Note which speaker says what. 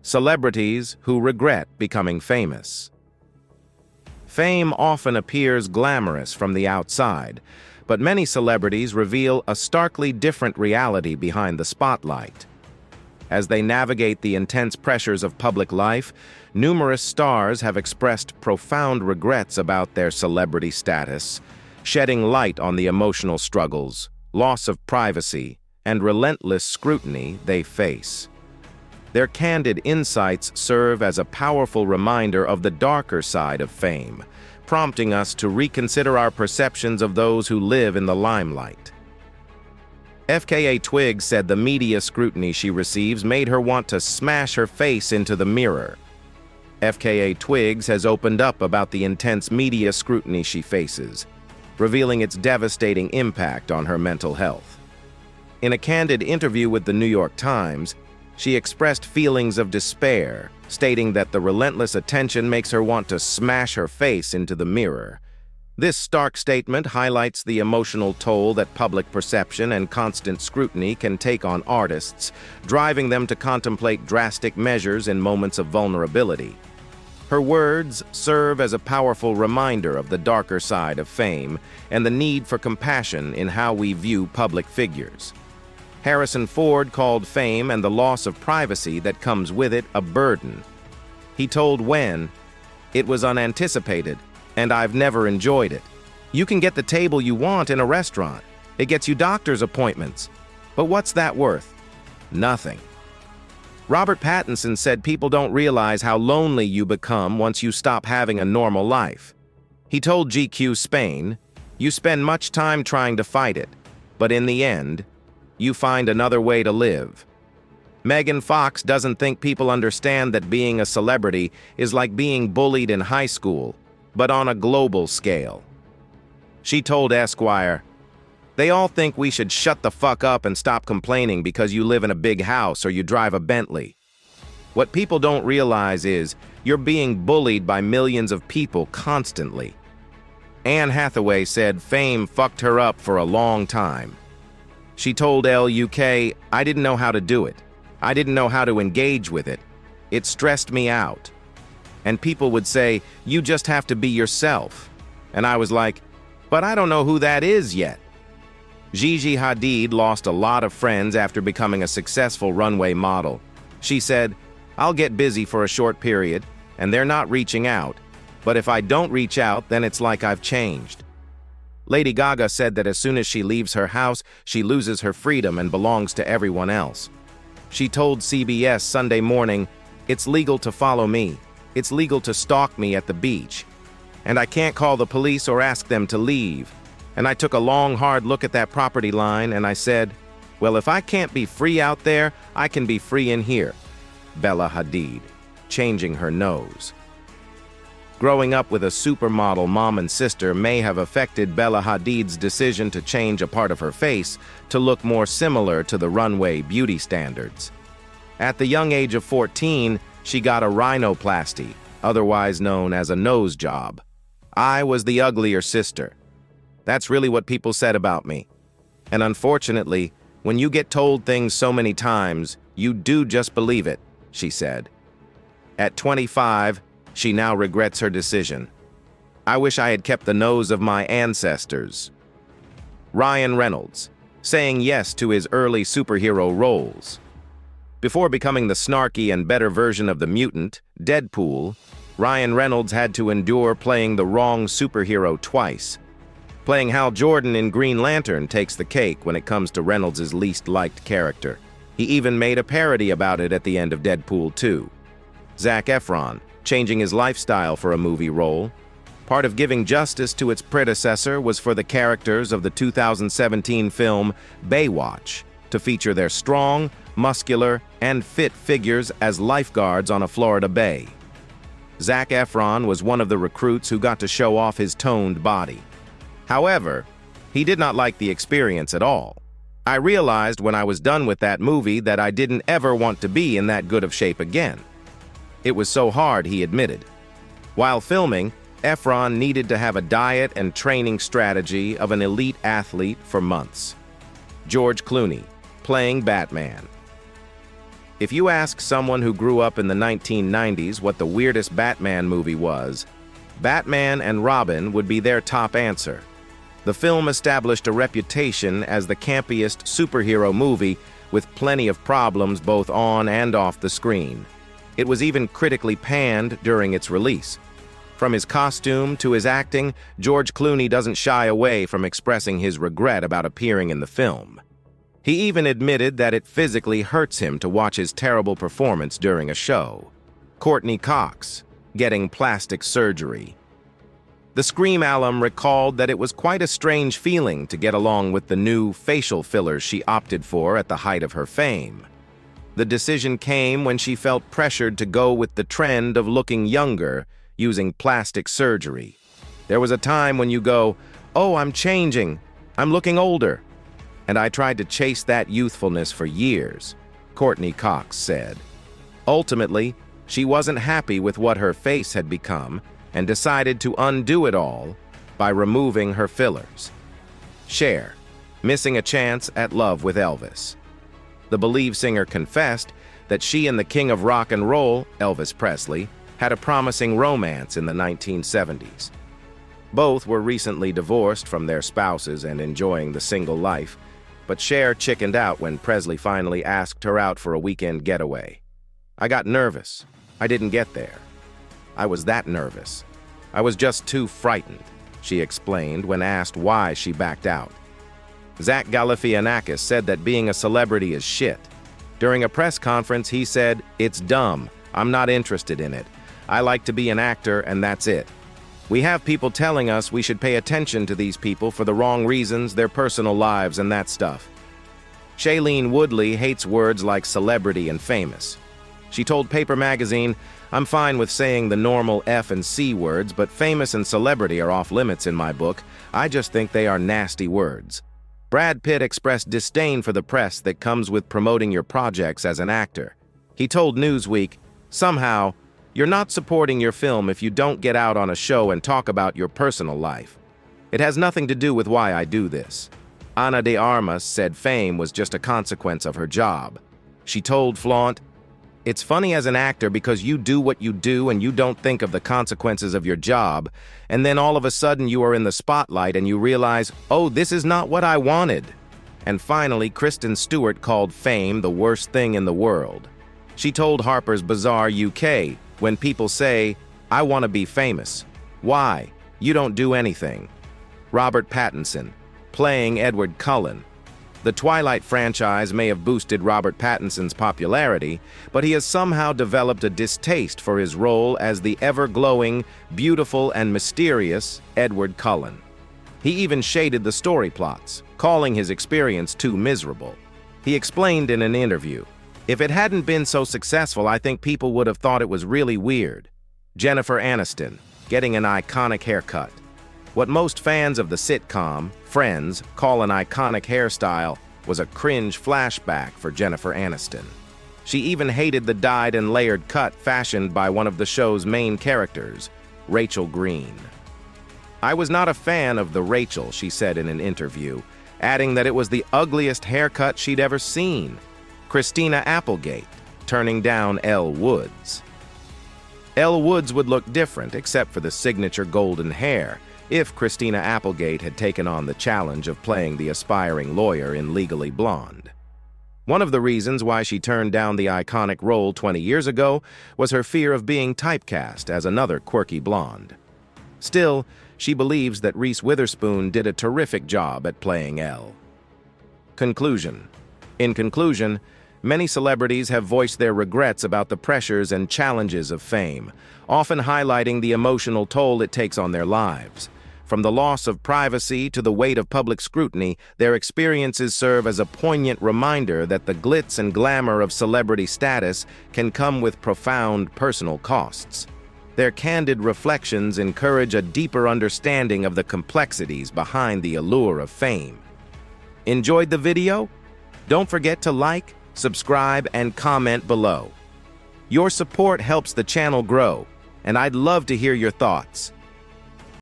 Speaker 1: Celebrities who regret becoming famous. Fame often appears glamorous from the outside, but many celebrities reveal a starkly different reality behind the spotlight. As they navigate the intense pressures of public life, numerous stars have expressed profound regrets about their celebrity status, shedding light on the emotional struggles, loss of privacy, and relentless scrutiny they face. Their candid insights serve as a powerful reminder of the darker side of fame, prompting us to reconsider our perceptions of those who live in the limelight. FKA Twigs said the media scrutiny she receives made her want to smash her face into the mirror. FKA Twigs has opened up about the intense media scrutiny she faces, revealing its devastating impact on her mental health. In a candid interview with the New York Times, she expressed feelings of despair, stating that the relentless attention makes her want to smash her face into the mirror. This stark statement highlights the emotional toll that public perception and constant scrutiny can take on artists, driving them to contemplate drastic measures in moments of vulnerability. Her words serve as a powerful reminder of the darker side of fame and the need for compassion in how we view public figures. Harrison Ford called fame and the loss of privacy that comes with it a burden. He told When, "It was unanticipated, and I've never enjoyed it. You can get the table you want in a restaurant. It gets you doctor's appointments. But what's that worth? Nothing." Robert Pattinson said people don't realize how lonely you become once you stop having a normal life. He told GQ Spain, "You spend much time trying to fight it, but in the end, you find another way to live." Megan Fox doesn't think people understand that being a celebrity is like being bullied in high school, but on a global scale. She told Esquire, "They all think we should shut the fuck up and stop complaining because you live in a big house or you drive a Bentley. What people don't realize is you're being bullied by millions of people constantly." Anne Hathaway said fame fucked her up for a long time. She told LUK, "I didn't know how to do it. I didn't know how to engage with it. It stressed me out." And people would say, "You just have to be yourself." And I was like, "But I don't know who that is yet." Gigi Hadid lost a lot of friends after becoming a successful runway model. She said, "I'll get busy for a short period, and they're not reaching out. But if I don't reach out, then it's like I've changed." Lady Gaga said that as soon as she leaves her house, she loses her freedom and belongs to everyone else. She told CBS Sunday Morning, "It's legal to follow me. It's legal to stalk me at the beach. And I can't call the police or ask them to leave. And I took a long, hard look at that property line and I said, well, if I can't be free out there, I can be free in here." Bella Hadid, changing her nose. Growing up with a supermodel mom and sister may have affected Bella Hadid's decision to change a part of her face to look more similar to the runway beauty standards. At the young age of 14, she got a rhinoplasty, otherwise known as a nose job. I was the uglier sister. That's really what people said about me. And unfortunately, when you get told things so many times, you do just believe it, she said. At 25, she now regrets her decision. "I wish I had kept the nose of my ancestors." Ryan Reynolds, saying yes to his early superhero roles. Before becoming the snarky and better version of the mutant, Deadpool, Ryan Reynolds had to endure playing the wrong superhero twice. Playing Hal Jordan in Green Lantern takes the cake when it comes to Reynolds' least liked character. He even made a parody about it at the end of Deadpool 2. Zac Efron, changing his lifestyle for a movie role. Part of giving justice to its predecessor was for the characters of the 2017 film Baywatch to feature their strong, muscular, and fit figures as lifeguards on a Florida bay. Zac Efron was one of the recruits who got to show off his toned body. However, he did not like the experience at all. "I realized when I was done with that movie that I didn't ever want to be in that good of shape again. It was so hard," he admitted. While filming, Efron needed to have a diet and training strategy of an elite athlete for months. George Clooney, playing Batman. If you ask someone who grew up in the 1990s what the weirdest Batman movie was, Batman and Robin would be their top answer. The film established a reputation as the campiest superhero movie with plenty of problems both on and off the screen. It was even critically panned during its release. From his costume to his acting, George Clooney doesn't shy away from expressing his regret about appearing in the film. He even admitted that it physically hurts him to watch his terrible performance during a show. Courtney Cox, getting plastic surgery. The Scream alum recalled that it was quite a strange feeling to get along with the new facial fillers she opted for at the height of her fame. The decision came when she felt pressured to go with the trend of looking younger using plastic surgery. There was a time when you go, "Oh, I'm changing. I'm looking older." And I tried to chase that youthfulness for years, Courtney Cox said. Ultimately, she wasn't happy with what her face had become and decided to undo it all by removing her fillers. Cher, missing a chance at love with Elvis. The Believe singer confessed that she and the king of rock and roll, Elvis Presley, had a promising romance in the 1970s. Both were recently divorced from their spouses and enjoying the single life, but Cher chickened out when Presley finally asked her out for a weekend getaway. "I got nervous. I didn't get there. I was that nervous. I was just too frightened," she explained when asked why she backed out. Zach Galifianakis said that being a celebrity is shit. During a press conference, he said, "It's dumb. I'm not interested in it. I like to be an actor, and that's it. We have people telling us we should pay attention to these people for the wrong reasons, their personal lives, and that stuff." Shailene Woodley hates words like celebrity and famous. She told Paper Magazine, "I'm fine with saying the normal F and C words, but famous and celebrity are off limits in my book. I just think they are nasty words." Brad Pitt expressed disdain for the press that comes with promoting your projects as an actor. He told Newsweek, "Somehow, you're not supporting your film if you don't get out on a show and talk about your personal life. It has nothing to do with why I do this." Ana de Armas said fame was just a consequence of her job. She told Flaunt, "It's funny as an actor because you do what you do and you don't think of the consequences of your job, and then all of a sudden you are in the spotlight and you realize, oh, this is not what I wanted." And finally, Kristen Stewart called fame the worst thing in the world. She told Harper's Bazaar UK, "When people say, 'I want to be famous,' why? You don't do anything." Robert Pattinson, playing Edward Cullen. The Twilight franchise may have boosted Robert Pattinson's popularity, but he has somehow developed a distaste for his role as the ever-glowing, beautiful, and mysterious Edward Cullen. He even shaded the story plots, calling his experience too miserable. He explained in an interview, "If it hadn't been so successful, I think people would have thought it was really weird." Jennifer Aniston, getting an iconic haircut. What most fans of the sitcom, Friends, call an iconic hairstyle was a cringe flashback for Jennifer Aniston. She even hated the dyed and layered cut fashioned by one of the show's main characters, Rachel Green. "I was not a fan of the Rachel," she said in an interview, adding that it was the ugliest haircut she'd ever seen. Christina Applegate, turning down Elle Woods. Elle Woods would look different except for the signature golden hair if Christina Applegate had taken on the challenge of playing the aspiring lawyer in Legally Blonde. One of the reasons why she turned down the iconic role 20 years ago was her fear of being typecast as another quirky blonde. Still, she believes that Reese Witherspoon did a terrific job at playing Elle. Conclusion. In conclusion, many celebrities have voiced their regrets about the pressures and challenges of fame, often highlighting the emotional toll it takes on their lives. From the loss of privacy to the weight of public scrutiny, their experiences serve as a poignant reminder that the glitz and glamour of celebrity status can come with profound personal costs. Their candid reflections encourage a deeper understanding of the complexities behind the allure of fame. Enjoyed the video? Don't forget to like, subscribe, and comment below. Your support helps the channel grow, and I'd love to hear your thoughts.